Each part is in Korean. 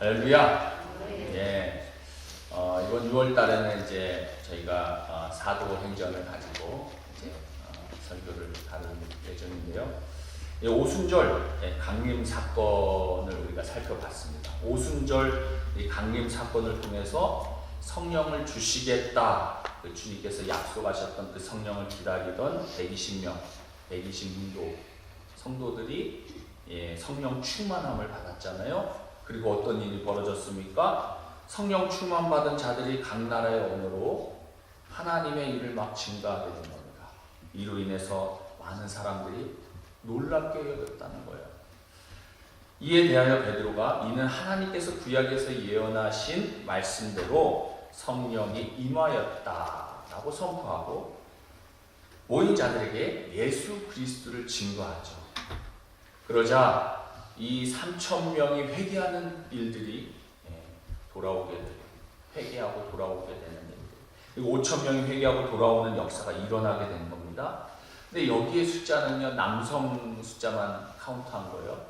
할렐루야. 예. 이번 6월 달에는 이제 저희가 사도행전을 가지고 이제 설교를 다룰 예정인데요. 오순절 강림 사건을 우리가 살펴봤습니다. 오순절 이 강림 사건을 통해서 성령을 주시겠다, 주님께서 약속하셨던 그 성령을 기다리던 120명, 120인도 성도들이 성령 충만함을 받았잖아요. 그리고 어떤 일이 벌어졌습니까? 성령 충만 받은 자들이 각 나라의 언어로 하나님의 일을 막 증가하게 된 겁니다. 이로 인해서 많은 사람들이 놀랍게 여겼다는 거예요. 이에 대하여 베드로가 이는 하나님께서 구약에서 예언하신 말씀대로 성령이 임하였다라고 선포하고 모인 자들에게 예수 그리스도를 증거하죠. 그러자 이 3,000명이 회개하는 일들이 돌아오게 되고, 회개하고 돌아오게 되는 일들, 그리고 5,000명이 회개하고 돌아오는 역사가 일어나게 된 겁니다. 근데 여기에 숫자는요, 남성 숫자만 카운트한 거예요.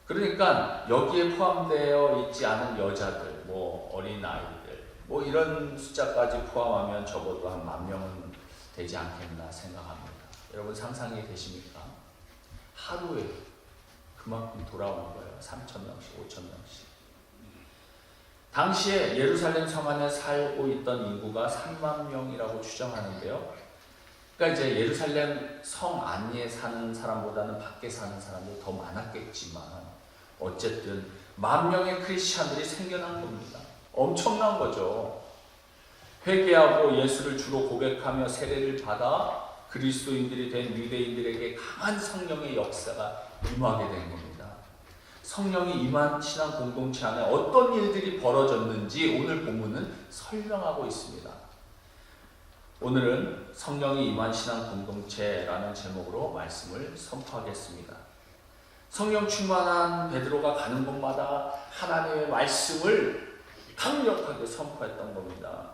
그러니까 여기에 포함되어 있지 않은 여자들, 어린 아이들, 이런 숫자까지 포함하면 적어도 한 10,000명은 되지 않겠나 생각합니다. 여러분 상상이 되십니까? 하루에 그만큼 돌아오는 거예요. 3,000명씩, 5,000명씩. 당시에 예루살렘 성 안에 살고 있던 인구가 3만 명이라고 추정하는데요. 그러니까 이제 예루살렘 성 안에 사는 사람보다는 밖에 사는 사람들이 더 많았겠지만 어쨌든 10,000명의 크리스찬들이 생겨난 겁니다. 엄청난 거죠. 회개하고 예수를 주로 고백하며 세례를 받아 그리스도인들이 된 유대인들에게 강한 성령의 역사가 임하게 된 겁니다. 성령이 임한 신앙 공동체 안에 어떤 일들이 벌어졌는지 오늘 본문은 설명하고 있습니다. 오늘은 성령이 임한 신앙 공동체라는 제목으로 말씀을 선포하겠습니다. 성령 충만한 베드로가 가는 곳마다 하나님의 말씀을 강력하게 선포했던 겁니다.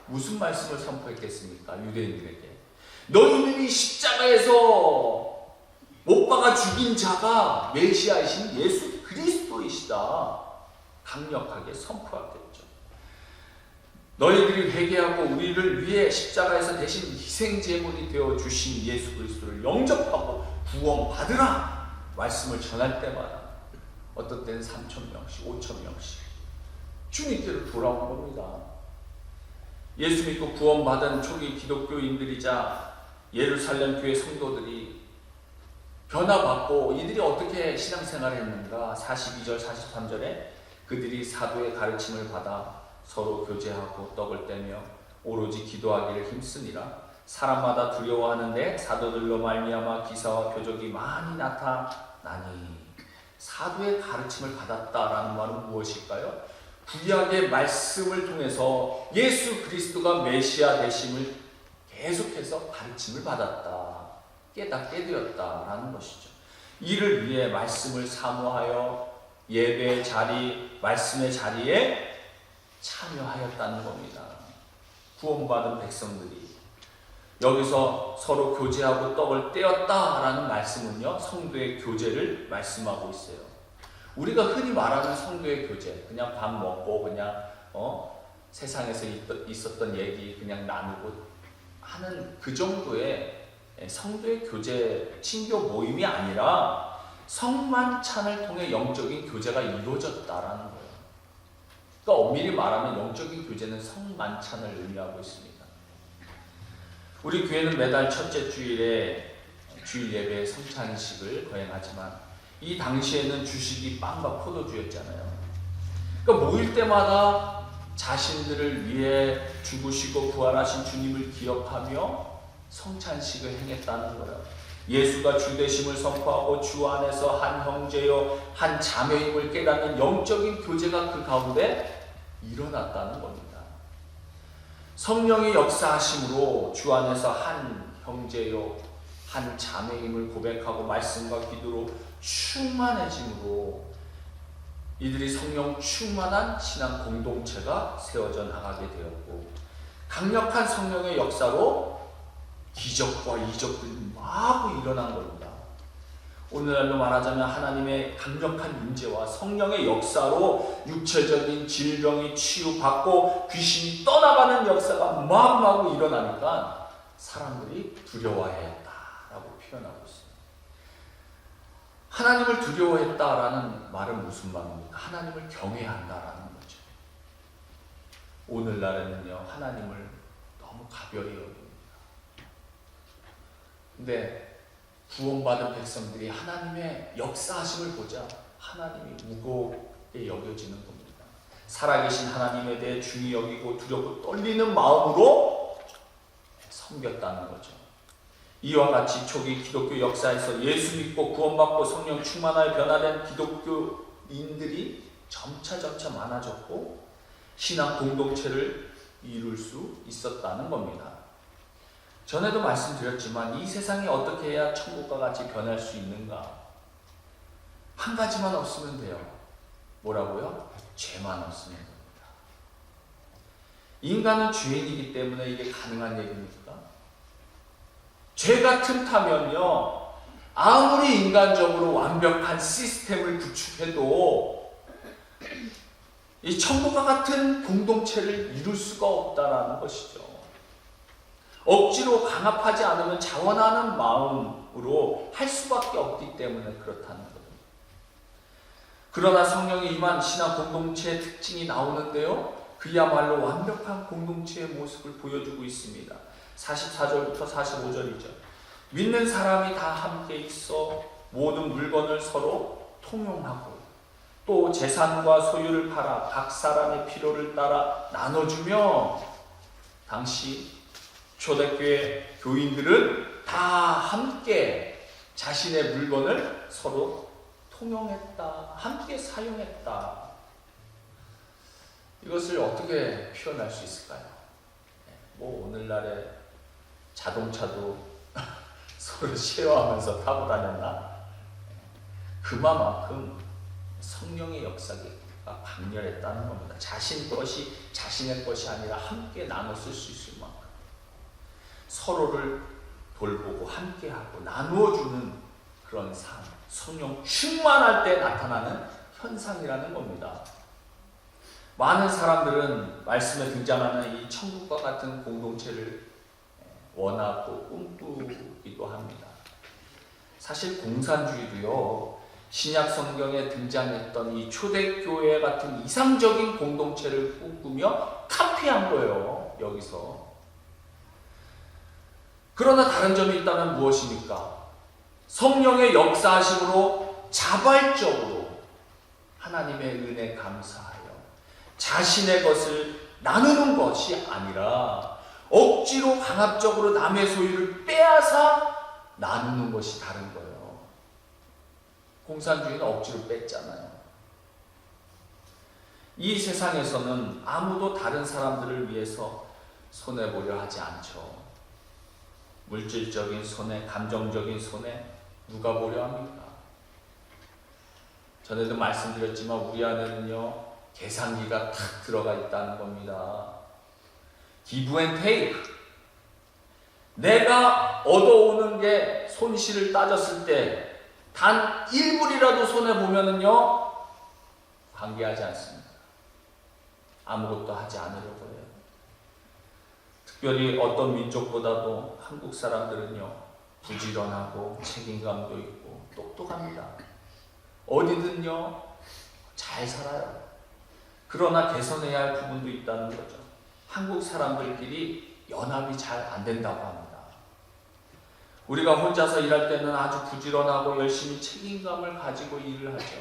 무슨 말씀을 선포했겠습니까? 유대인들에게. 너희들이 십자가에서 못 박아 죽인 자가 메시아이신 예수 그리스도이시다. 강력하게 선포하겠죠. 너희들이 회개하고 우리를 위해 십자가에서 대신 희생제물이 되어 주신 예수 그리스도를 영접하고 구원받으라. 말씀을 전할 때마다 어떤 때는 3,000명씩, 5,000명씩 주님께로 돌아온 겁니다. 예수 믿고 구원받은 초기 기독교인들이자 예루살렘 교회 성도들이 변화받고 이들이 어떻게 신앙생활을 했는가? 42절, 43절에 그들이 사도의 가르침을 받아 서로 교제하고 떡을 떼며 오로지 기도하기를 힘쓰니라. 사람마다 두려워하는데 사도들로 말미암아 기사와 표적이 많이 나타나니. 사도의 가르침을 받았다라는 말은 무엇일까요? 구약의 말씀을 통해서 예수 그리스도가 메시아 되심을 계속해서 가르침을 받았다. 깨닫게 되었다라는 것이죠. 이를 위해 말씀을 사모하여 예배의 자리, 말씀의 자리에 참여하였다는 겁니다. 구원받은 백성들이 여기서 서로 교제하고 떡을 떼었다라는 말씀은요, 성도의 교제를 말씀하고 있어요. 우리가 흔히 말하는 성도의 교제, 그냥 밥 먹고 그냥 세상에서 있었던 얘기 그냥 나누고 하는 그 정도의 성도의 교제, 친교 모임이 아니라 성만찬을 통해 영적인 교제가 이루어졌다라는 거예요. 그러니까 엄밀히 말하면 영적인 교제는 성만찬을 의미하고 있습니다. 우리 교회는 매달 첫째 주일에 주일 예배 성찬식을 거행하지만 이 당시에는 주식이 빵과 포도주였잖아요. 그러니까 모일 때마다 자신들을 위해 죽으시고 부활하신 주님을 기억하며 성찬식을 행했다는 거예요. 예수가 주 되심을 선포하고 주 안에서 한 형제요 한 자매임을 깨닫는 영적인 교제가 그 가운데 일어났다는 겁니다. 성령의 역사하심으로 주 안에서 한 형제요 한 자매임을 고백하고 말씀과 기도로 충만해짐으로 이들이 성령 충만한 신앙 공동체가 세워져 나가게 되었고, 강력한 성령의 역사로 기적과 이적들이 마구 일어난 겁니다. 오늘날로 말하자면 하나님의 강력한 임재와 성령의 역사로 육체적인 질병이 치유받고 귀신이 떠나가는 역사가 마구마구 일어나니까 사람들이 두려워했다라고 표현하고 있습니다. 하나님을 두려워했다라는 말은 무슨 말입니까? 하나님을 경외한다라는 거죠. 오늘날에는요, 하나님을 너무 가벼이 여깁니다. 근데 구원받은 백성들이 하나님의 역사하심을 보자 하나님이 무겁게 여겨지는 겁니다. 살아계신 하나님에 대해 중히 여기고 두렵고 떨리는 마음으로 섬겼다는 거죠. 이와 같이 초기 기독교 역사에서 예수 믿고 구원받고 성령 충만하여 변화된 기독교인들이 점차 많아졌고 신앙 공동체를 이룰 수 있었다는 겁니다. 전에도 말씀드렸지만 이 세상이 어떻게 해야 천국과 같이 변할 수 있는가? 한 가지만 없으면 돼요. 뭐라고요? 죄만 없으면 됩니다. 인간은 죄인이기 때문에 이게 가능한 얘기입니까? 죄가 틈타면요, 아무리 인간적으로 완벽한 시스템을 구축해도 이 천국과 같은 공동체를 이룰 수가 없다라는 것이죠. 억지로 강압하지 않으면 자원하는 마음으로 할 수밖에 없기 때문에 그렇다는 거예요. 그러나 성령이 임한 신앙 공동체의 특징이 나오는데요, 그야말로 완벽한 공동체의 모습을 보여주고 있습니다. 44절부터 45절이죠. 믿는 사람이 다 함께 있어 모든 물건을 서로 통용하고 또 재산과 소유를 팔아 각 사람의 필요를 따라 나눠주며, 당시 초대교회 교인들은 다 함께 자신의 물건을 서로 통용했다, 함께 사용했다. 이것을 어떻게 표현할 수 있을까요? 뭐 오늘날의 자동차도 서로 쉐어하면서 타고 다녔나? 그만큼 성령의 역사가 강렬했다는 겁니다. 자신 것이 자신의 것이 아니라 함께 나눠 쓸 수 있을 만큼 서로를 돌보고 함께하고 나누어주는 그런 삶, 성령 충만할 때 나타나는 현상이라는 겁니다. 많은 사람들은 말씀에 등장하는 이 천국과 같은 공동체를 원하고 꿈꾸기도 합니다. 사실 공산주의도요, 신약 성경에 등장했던 이 초대교회 같은 이상적인 공동체를 꿈꾸며 카피한 거예요, 여기서. 그러나 다른 점이 있다면 무엇입니까? 성령의 역사하심으로 자발적으로 하나님의 은혜 감사하여 자신의 것을 나누는 것이 아니라 억지로 강압적으로 남의 소유를 빼앗아 나누는 것이 다른 거예요. 공산주의는 억지로 뺐잖아요. 이 세상에서는 아무도 다른 사람들을 위해서 손해보려 하지 않죠. 물질적인 손해, 감정적인 손해 누가 보려 합니까? 전에도 말씀드렸지만 우리 안에는요, 계산기가 탁 들어가 있다는 겁니다. 기브 앤 테이크. 내가 얻어오는 게 손실을 따졌을 때 단 1불이라도 손해보면은요, 관계하지 않습니다. 아무것도 하지 않으려고 해요. 특별히 어떤 민족보다도 한국 사람들은요, 부지런하고 책임감도 있고 똑똑합니다. 어디든요, 잘 살아요. 그러나 개선해야 할 부분도 있다는 거죠. 한국 사람들끼리 연합이 잘 안 된다고 합니다. 우리가 혼자서 일할 때는 아주 부지런하고 열심히 책임감을 가지고 일을 하죠.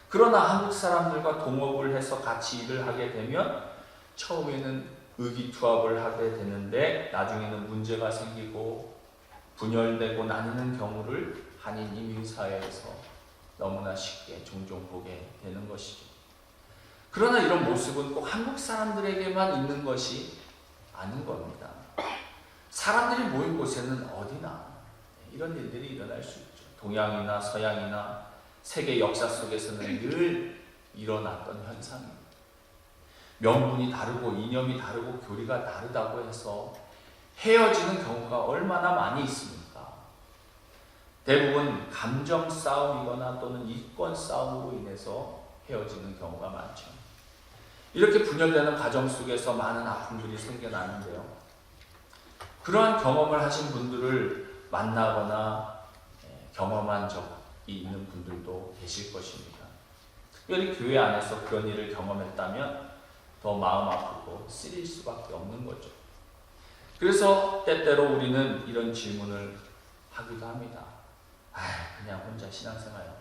그러나 한국 사람들과 동업을 해서 같이 일을 하게 되면 처음에는 의기투합을 하게 되는데 나중에는 문제가 생기고 분열되고 나뉘는 경우를 한인 이민사회에서 너무나 쉽게 종종 보게 되는 것이죠. 그러나 이런 모습은 꼭 한국 사람들에게만 있는 것이 아닌 겁니다. 사람들이 모인 곳에는 어디나 이런 일들이 일어날 수 있죠. 동양이나 서양이나 세계 역사 속에서는 늘 일어났던 현상입니다. 명분이 다르고 이념이 다르고 교리가 다르다고 해서 헤어지는 경우가 얼마나 많이 있습니까? 대부분 감정 싸움이거나 또는 이권 싸움으로 인해서 헤어지는 경우가 많죠. 이렇게 분열되는 과정 속에서 많은 아픔들이 생겨나는데요. 그러한 경험을 하신 분들을 만나거나 경험한 적이 있는 분들도 계실 것입니다. 특별히 교회 안에서 그런 일을 경험했다면 더 마음 아프고 쓰릴 수밖에 없는 거죠. 그래서 때때로 우리는 이런 질문을 하기도 합니다. 그냥 혼자 신앙생활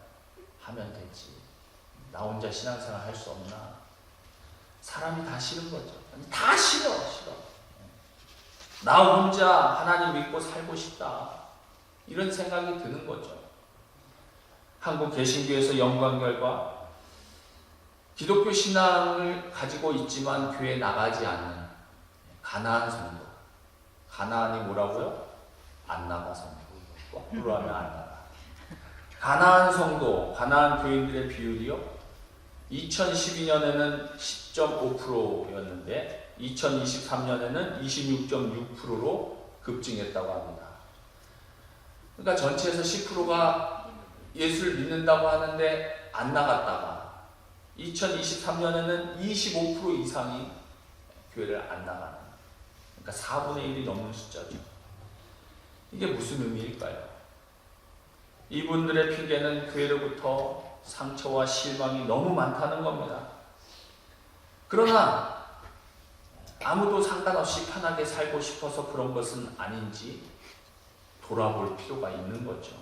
하면 되지. 나 혼자 신앙생활 할 수 없나? 사람이 다 싫은 거죠. 다 싫어. 나 혼자 하나님 믿고 살고 싶다. 이런 생각이 드는 거죠. 한국 개신교에서 연구한 결과 기독교 신앙을 가지고 있지만 교회에 나가지 않는 가나안 성도. 가나안이 뭐라고요? 안 나가 성도. 거꾸로 하면 안 나가. 가나안 성도, 가나안 교인들의 비율이요. 2012년에는 10.5%였는데 2023년에는 26.6%로 급증했다고 합니다. 그러니까 전체에서 10%가 예수를 믿는다고 하는데 안 나갔다가 2023년에는 25% 이상이 교회를 안 나가는, 그러니까 4분의 1이 넘는 숫자죠. 이게 무슨 의미일까요? 이분들의 핑계는 교회로부터 상처와 실망이 너무 많다는 겁니다. 그러나 아무도 상관없이 편하게 살고 싶어서 그런 것은 아닌지 돌아볼 필요가 있는 거죠.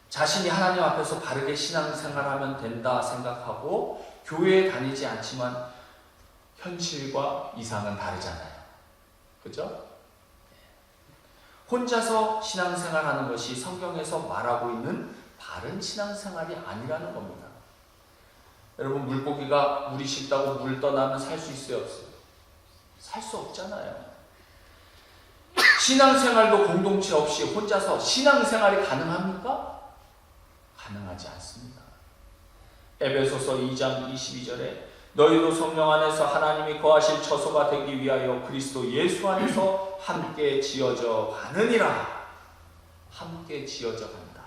자신이 하나님 앞에서 바르게 신앙생활하면 된다 생각하고 교회에 다니지 않지만 현실과 이상은 다르잖아요. 그죠? 혼자서 신앙생활하는 것이 성경에서 말하고 있는 바른 신앙생활이 아니라는 겁니다. 여러분, 물고기가 물이 식다고 물 떠나면 살 수 있어요, 없어요? 살 수 없잖아요. 신앙생활도 공동체 없이 혼자서 신앙생활이 가능합니까? 가능하지 않습니다. 에베소서 2장 22절에 너희도 성령 안에서 하나님이 거하실 처소가 되기 위하여 그리스도 예수 안에서 함께 지어져 가느니라. 함께 지어져 간다.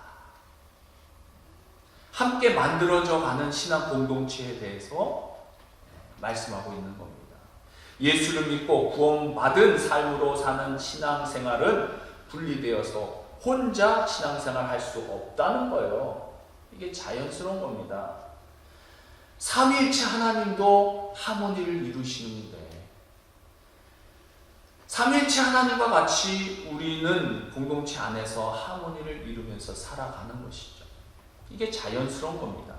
함께 만들어져 가는 신앙 공동체에 대해서 말씀하고 있는 겁니다. 예수를 믿고 구원받은 삶으로 사는 신앙생활은 분리되어서 혼자 신앙생활 할 수 없다는 거예요. 이게 자연스러운 겁니다. 삼위일체 하나님도 하모니를 이루시는데 삼위일체 하나님과 같이 우리는 공동체 안에서 하모니를 이루면서 살아가는 것이죠. 이게 자연스러운 겁니다.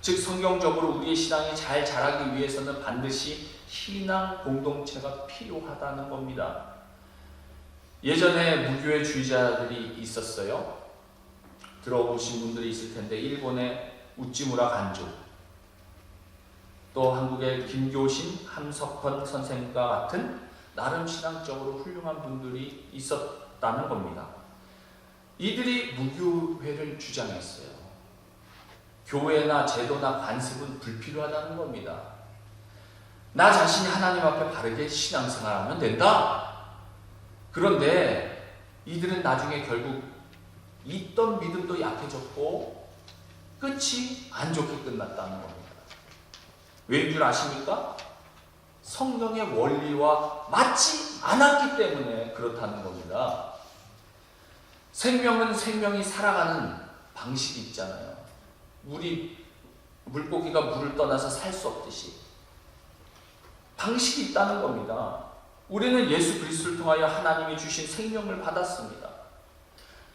즉 성경적으로 우리의 신앙이 잘 자라기 위해서는 반드시 신앙 공동체가 필요하다는 겁니다. 예전에 무교회주의자들이 있었어요. 들어보신 분들이 있을 텐데 일본의 우찌무라 간조, 또 한국의 김교신, 함석헌 선생과 같은 나름 신앙적으로 훌륭한 분들이 있었다는 겁니다. 이들이 무교회를 주장했어요. 교회나 제도나 관습은 불필요하다는 겁니다. 나 자신이 하나님 앞에 바르게 신앙생활하면 된다. 그런데 이들은 나중에 결국 있던 믿음도 약해졌고 끝이 안 좋게 끝났다는 겁니다. 왜인 줄 아십니까? 성경의 원리와 맞지 않았기 때문에 그렇다는 겁니다. 생명은 생명이 살아가는 방식이 있잖아요. 물고기가 물을 떠나서 살 수 없듯이 방식이 있다는 겁니다. 우리는 예수 그리스도를 통하여 하나님이 주신 생명을 받았습니다.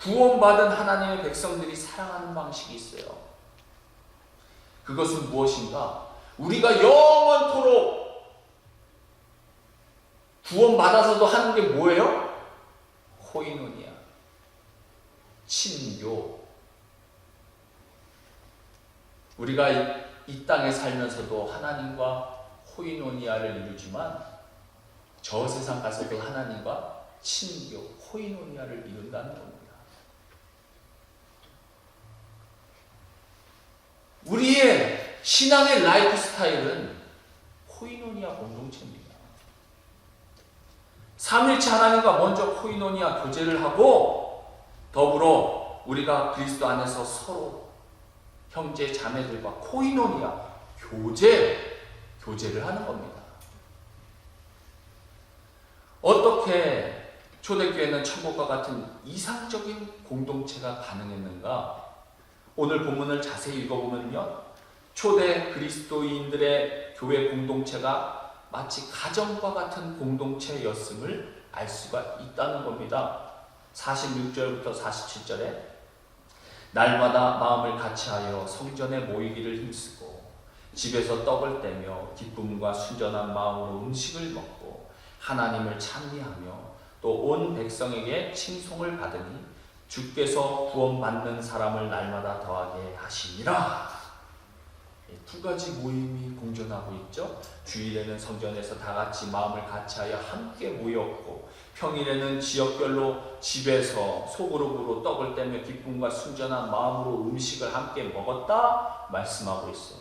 구원받은 하나님의 백성들이 살아가는 방식이 있어요. 그것은 무엇인가? 우리가 영원토록 구원받아서도 하는 게 뭐예요? 코이노니아, 친교. 우리가 이 땅에 살면서도 하나님과 코이노니아를 이루지만 저 세상 가서도 하나님과 친교, 코이노니아를 이룬다는 겁니다. 우리의 신앙의 라이프 스타일은 코이노니아 공동체입니다. 삼일체 하나님과 먼저 코이노니아 교제를 하고 더불어 우리가 그리스도 안에서 서로 형제 자매들과 코이노니아, 교제를 하는 겁니다. 어떻게 초대교회는 천국과 같은 이상적인 공동체가 가능했는가? 오늘 본문을 자세히 읽어보면요, 초대 그리스도인들의 교회 공동체가 마치 가정과 같은 공동체였음을 알 수가 있다는 겁니다. 46절부터 47절에 날마다 마음을 같이하여 성전에 모이기를 힘쓰고 집에서 떡을 떼며 기쁨과 순전한 마음으로 음식을 먹고 하나님을 찬미하며 또 온 백성에게 칭송을 받으니 주께서 구원받는 사람을 날마다 더하게 하시니라. 두 가지 모임이 공존하고 있죠. 주일에는 성전에서 다 같이 마음을 같이하여 함께 모였고, 평일에는 지역별로 집에서 소그룹으로 떡을 떼며 기쁨과 순전한 마음으로 음식을 함께 먹었다 말씀하고 있어요.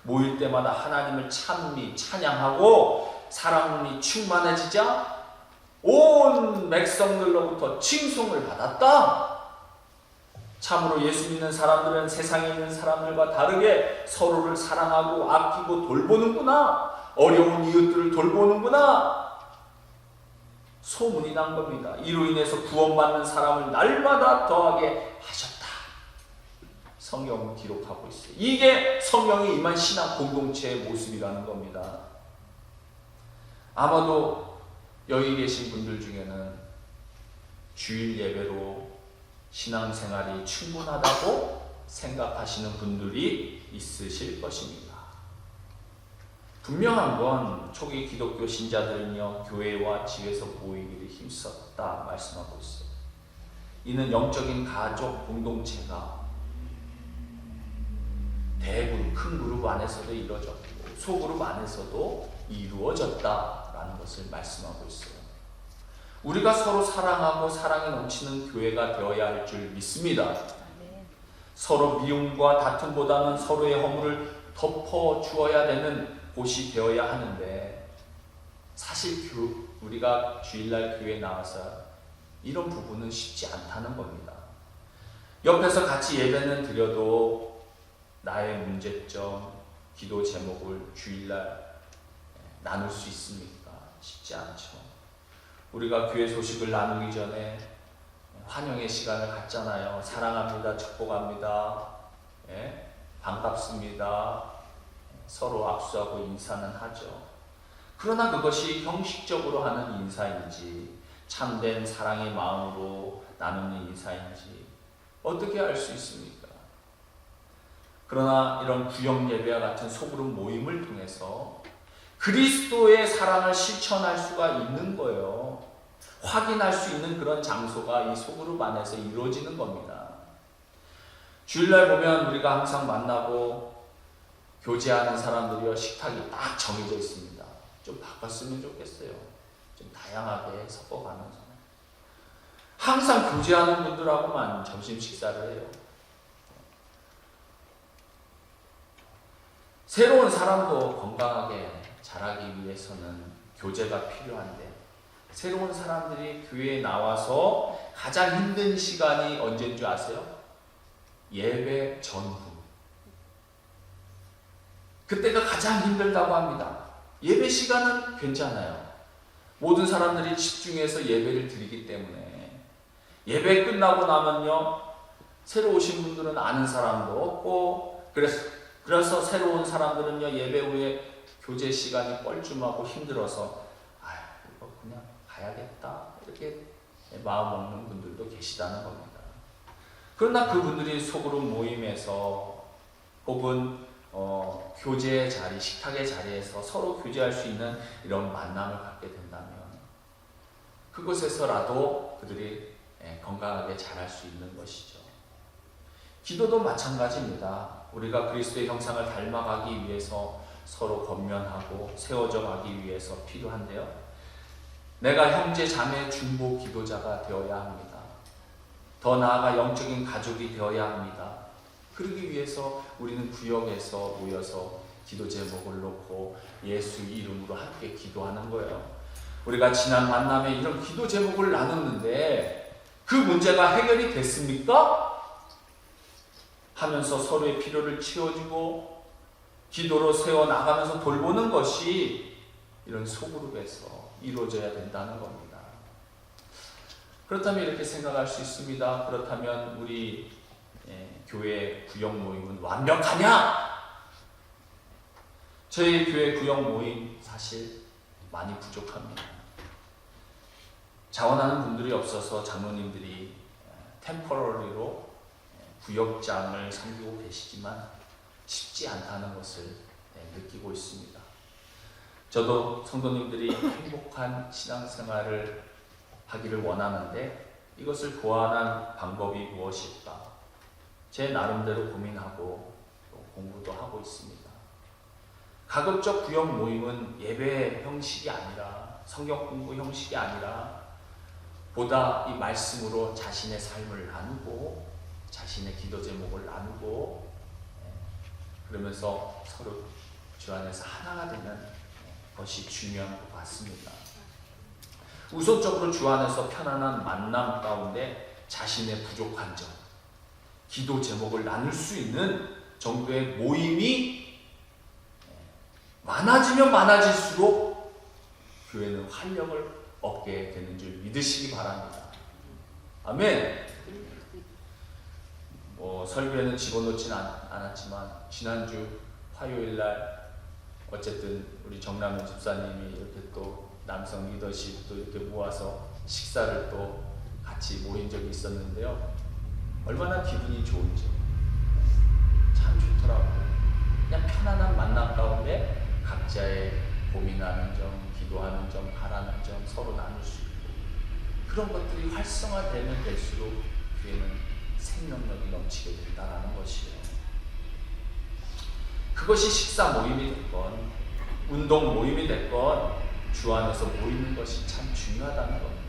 모일 때마다 하나님을 찬양하고 사랑이 충만해지자 온 백성들로부터 칭송을 받았다. 참으로 예수 믿는 사람들은 세상에 있는 사람들과 다르게 서로를 사랑하고 아끼고 돌보는구나, 어려운 이웃들을 돌보는구나, 소문이 난 겁니다. 이로 인해서 구원받는 사람을 날마다 더하게 하셨다. 성경은 기록하고 있어요. 이게 성령이 임한 신앙 공동체의 모습이라는 겁니다. 아마도 여기 계신 분들 중에는 주일 예배로 신앙생활이 충분하다고 생각하시는 분들이 있으실 것입니다. 분명한 건 초기 기독교 신자들은요, 교회와 집에서 모이기를 힘썼다 말씀하고 있어요. 이는 영적인 가족 공동체가 대부분 큰 그룹 안에서도 이루어졌고 소그룹 안에서도 이루어졌다라는 것을 말씀하고 있어요. 우리가 서로 사랑하고 사랑이 넘치는 교회가 되어야 할 줄 믿습니다. 서로 미움과 다툼보다는 서로의 허물을 덮어주어야 되는 곳이 되어야 하는데, 사실 우리가 주일날 교회에 나와서 이런 부분은 쉽지 않다는 겁니다. 옆에서 같이 예배는 드려도 나의 문제점, 기도 제목을 주일날 나눌 수 있습니까? 쉽지 않죠. 우리가 교회 소식을 나누기 전에 환영의 시간을 갖잖아요. 사랑합니다, 축복합니다, 반갑습니다, 서로 악수하고 인사는 하죠. 그러나 그것이 형식적으로 하는 인사인지 참된 사랑의 마음으로 나누는 인사인지 어떻게 알 수 있습니까? 그러나 이런 구역 예배와 같은 소그룹 모임을 통해서 그리스도의 사랑을 실천할 수가 있는 거예요. 확인할 수 있는 그런 장소가 이 소그룹 안에서 이루어지는 겁니다. 주일날 보면 우리가 항상 만나고 교제하는 사람들이요, 식탁이 딱 정해져 있습니다. 좀 바꿨으면 좋겠어요. 좀 다양하게 섞어가는 사람. 항상 교제하는 분들하고만 점심 식사를 해요. 새로운 사람도 건강하게 자라기 위해서는 교제가 필요한데, 새로운 사람들이 교회에 나와서 가장 힘든 시간이 언제인 줄 아세요? 예배 전후. 그때가 가장 힘들다고 합니다. 예배 시간은 괜찮아요. 모든 사람들이 집중해서 예배를 드리기 때문에 예배 끝나고 나면요, 새로 오신 분들은 아는 사람도 없고, 그래서 새로 온 사람들은요, 예배 후에 교제 시간이 뻘쭘하고 힘들어서 이거 그냥 가야겠다 이렇게 마음 먹는 분들도 계시다는 겁니다. 그러나 그분들이 소그룹 모임에서 혹은 교제의 자리, 식탁의 자리에서 서로 교제할 수 있는 이런 만남을 갖게 된다면 그곳에서라도 그들이 건강하게 자랄 수 있는 것이죠. 기도도 마찬가지입니다. 우리가 그리스도의 형상을 닮아가기 위해서 서로 권면하고 세워져 가기 위해서 필요한데요, 내가 형제 자매 중보 기도자가 되어야 합니다. 더 나아가 영적인 가족이 되어야 합니다. 그러기 위해서 우리는 구역에서 모여서 기도 제목을 놓고 예수 이름으로 함께 기도하는 거예요. 우리가 지난 만남에 이런 기도 제목을 나눴는데 그 문제가 해결이 됐습니까? 하면서 서로의 필요를 채워주고 기도로 세워나가면서 돌보는 것이 이런 소그룹에서 이루어져야 된다는 겁니다. 그렇다면 이렇게 생각할 수 있습니다. 그렇다면 우리 교회 구역 모임은 완벽하냐? 저희 교회 구역 모임 사실 많이 부족합니다. 자원하는 분들이 없어서 장로님들이 템퍼러리로 구역장을 섬기고 계시지만 쉽지 않다는 것을 느끼고 있습니다. 저도 성도님들이 행복한 신앙생활을 하기를 원하는데 이것을 보완한 방법이 무엇일까? 제 나름대로 고민하고 또 공부도 하고 있습니다. 가급적 구역 모임은 예배 형식이 아니라 성경 공부 형식이 아니라 보다 이 말씀으로 자신의 삶을 나누고 자신의 기도 제목을 나누고 그러면서 서로 주 안에서 하나가 되는 것이 중요한 것 같습니다. 우선적으로 주 안에서 편안한 만남 가운데 자신의 부족한 점, 기도 제목을 나눌 수 있는 정도의 모임이 많아지면 많아질수록 교회는 활력을 얻게 되는 줄 믿으시기 바랍니다. 아멘. 설교에는 집어넣지는 않았지만 지난주 화요일날 어쨌든 우리 정남현 집사님이 이렇게 또 남성 리더십 또 이렇게 모아서 식사를 또 같이 모인 적이 있었는데요. 얼마나 기분이 좋은지 참 좋더라고요. 그냥 편안한 만남 가운데 각자의 고민하는 점, 기도하는 점, 바라는 점 서로 나눌 수 있고 그런 것들이 활성화되면 될수록 교회는 생명력이 넘치게 된다는 것이에요. 그것이 식사 모임이 됐건 운동 모임이 됐건 주 안에서 모이는 것이 참 중요하다는 겁니다.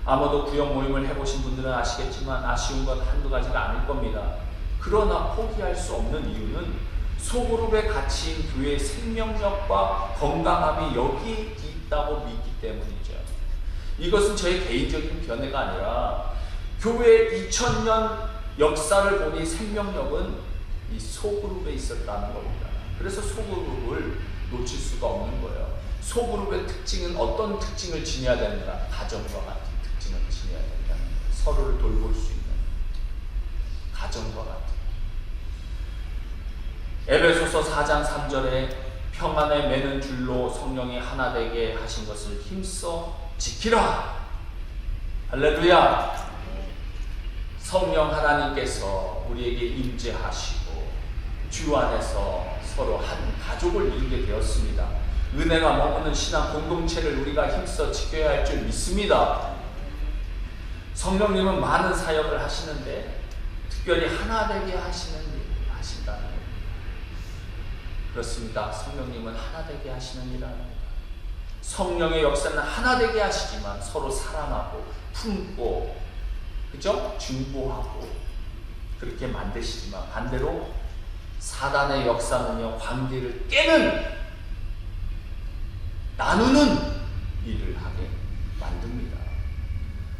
아마도 구역 모임을 해보신 분들은 아시겠지만 아쉬운 건 한두 가지가 아닐 겁니다. 그러나 포기할 수 없는 이유는 소그룹에 갇힌 교회의 생명력과 건강함이 여기 있다고 믿기 때문이죠. 이것은 저의 개인적인 견해가 아니라 교회의 2000년 역사를 보니 생명력은 이 소그룹에 있었다는 겁니다. 그래서 소그룹을 놓칠 수가 없는 거예요. 소그룹의 특징은 어떤 특징을 지녀야 됩니까? 가정과 같은 특징을 지녀야 된다는 거예요. 서로를 돌볼 수 있는 가정과 같은. 에베소서 4장 3절에 평안에 매는 줄로 성령이 하나 되게 하신 것을 힘써 지키라. 할렐루야. 성령 하나님께서 우리에게 임재하시고 주 안에서 서로 한 가족을 이루게 되었습니다. 은혜가 머무는 신앙 공동체를 우리가 힘써 지켜야 할 줄 믿습니다. 성령님은 많은 사역을 하시는데 특별히 하나 되게 하신다는 겁니다. 그렇습니다. 성령님은 하나 되게 하시는 일 아닙니다. 성령의 역사는 하나 되게 하시지만 서로 사랑하고 품고 그죠? 중보하고 그렇게 만드시지만 반대로 사단의 역사는요 관계를 깨는 나누는 일을 하게 만듭니다.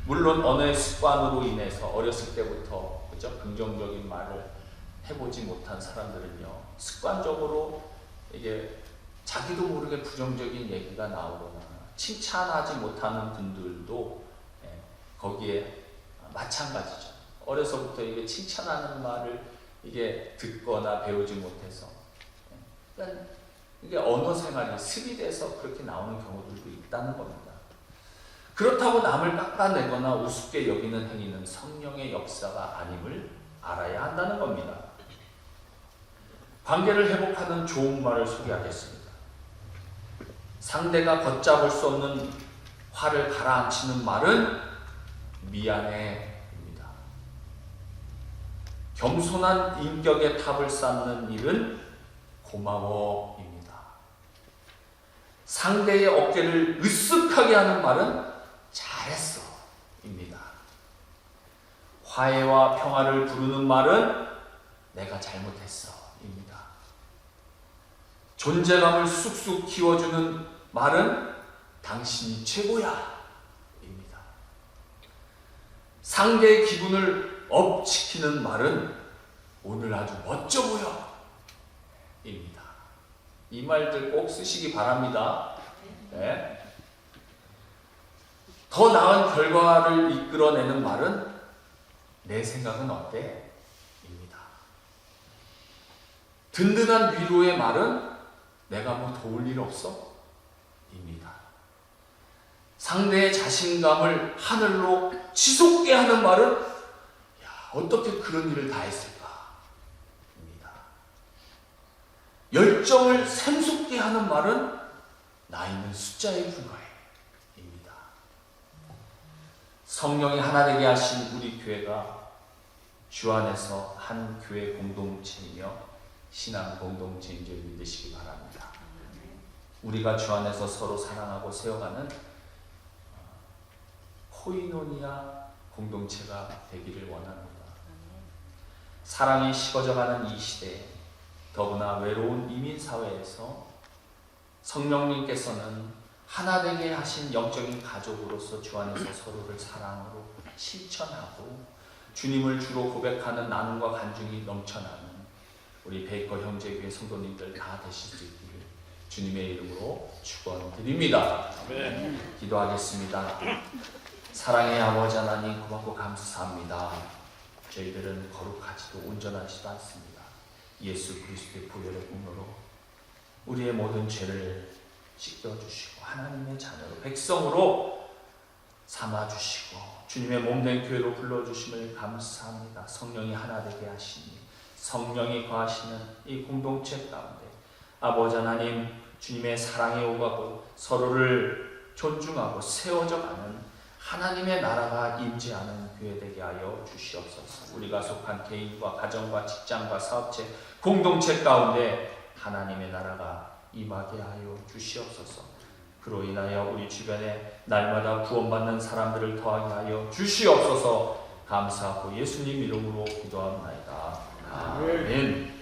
물론 언어의 습관으로 인해서 어렸을 때부터 그죠? 긍정적인 말을 해보지 못한 사람들은요 습관적으로 이게 자기도 모르게 부정적인 얘기가 나오거나 칭찬하지 못하는 분들도 거기에 마찬가지죠. 어려서부터 이게 칭찬하는 말을 이게 듣거나 배우지 못해서 그러니까 이게 언어 생활이 습이 돼서 그렇게 나오는 경우들도 있다는 겁니다. 그렇다고 남을 깎아내거나 우습게 여기는 행위는 성령의 역사가 아님을 알아야 한다는 겁니다. 관계를 회복하는 좋은 말을 소개하겠습니다. 상대가 걷잡을 수 없는 화를 가라앉히는 말은 미안해입니다. 겸손한 인격의 탑을 쌓는 일은 고마워입니다. 상대의 어깨를 으쓱하게 하는 말은 잘했어입니다. 화해와 평화를 부르는 말은 내가 잘못했어입니다. 존재감을 쑥쑥 키워주는 말은 당신이 최고야 입니다. 상대의 기분을 업시키는 말은 오늘 아주 멋져 보여 입니다. 이 말들 꼭 쓰시기 바랍니다. 네. 더 나은 결과를 이끌어내는 말은 내 생각은 어때? 입니다. 든든한 위로의 말은 내가 뭐 도울 일 없어? 입니다. 상대의 자신감을 하늘로 치솟게 하는 말은 야, 어떻게 그런 일을 다 했을까? 입니다. 열정을 샘솟게 하는 말은 나이는 숫자에 불과해. 입니다. 성령이 하나 되게 하신 우리 교회가 주 안에서 한 교회 공동체이며 신앙 공동체인 줄 믿으시기 바랍니다. 우리가 주 안에서 서로 사랑하고 세워가는 코이노니아 공동체가 되기를 원합니다. 사랑이 식어져가는 이 시대에 더구나 외로운 이민사회에서 성령님께서는 하나 되게 하신 영적인 가족으로서 주 안에서 서로를 사랑으로 실천하고 주님을 주로 고백하는 나눔과 간증이 넘쳐나는 우리 베이커 형제교회 성도님들 다 되실 수 있기를 주님의 이름으로 축원드립니다. 네. 기도하겠습니다. 사랑의 아버지 하나님 고맙고 감사합니다. 저희들은 거룩하지도 온전하지도 않습니다. 예수 그리스도의 보혈의 공로로 우리의 모든 죄를 씻겨주시고 하나님의 자녀로 백성으로 삼아주시고 주님의 몸된 교회로 불러주심을 감사합니다. 성령이 하나 되게 하시니 성령이 거하시는 이 공동체 가운데 아버지 하나님 주님의 사랑이 오가고 서로를 존중하고 세워져가는 하나님의 나라가 임재하는 교회 되게 하여 주시옵소서. 우리가 속한 개인과 가정과 직장과 사업체 공동체 가운데 하나님의 나라가 임하게 하여 주시옵소서. 그로 인하여 우리 주변에 날마다 구원받는 사람들을 더하게 하여 주시옵소서. 감사하고 예수님 이름으로 기도합니다. 아멘.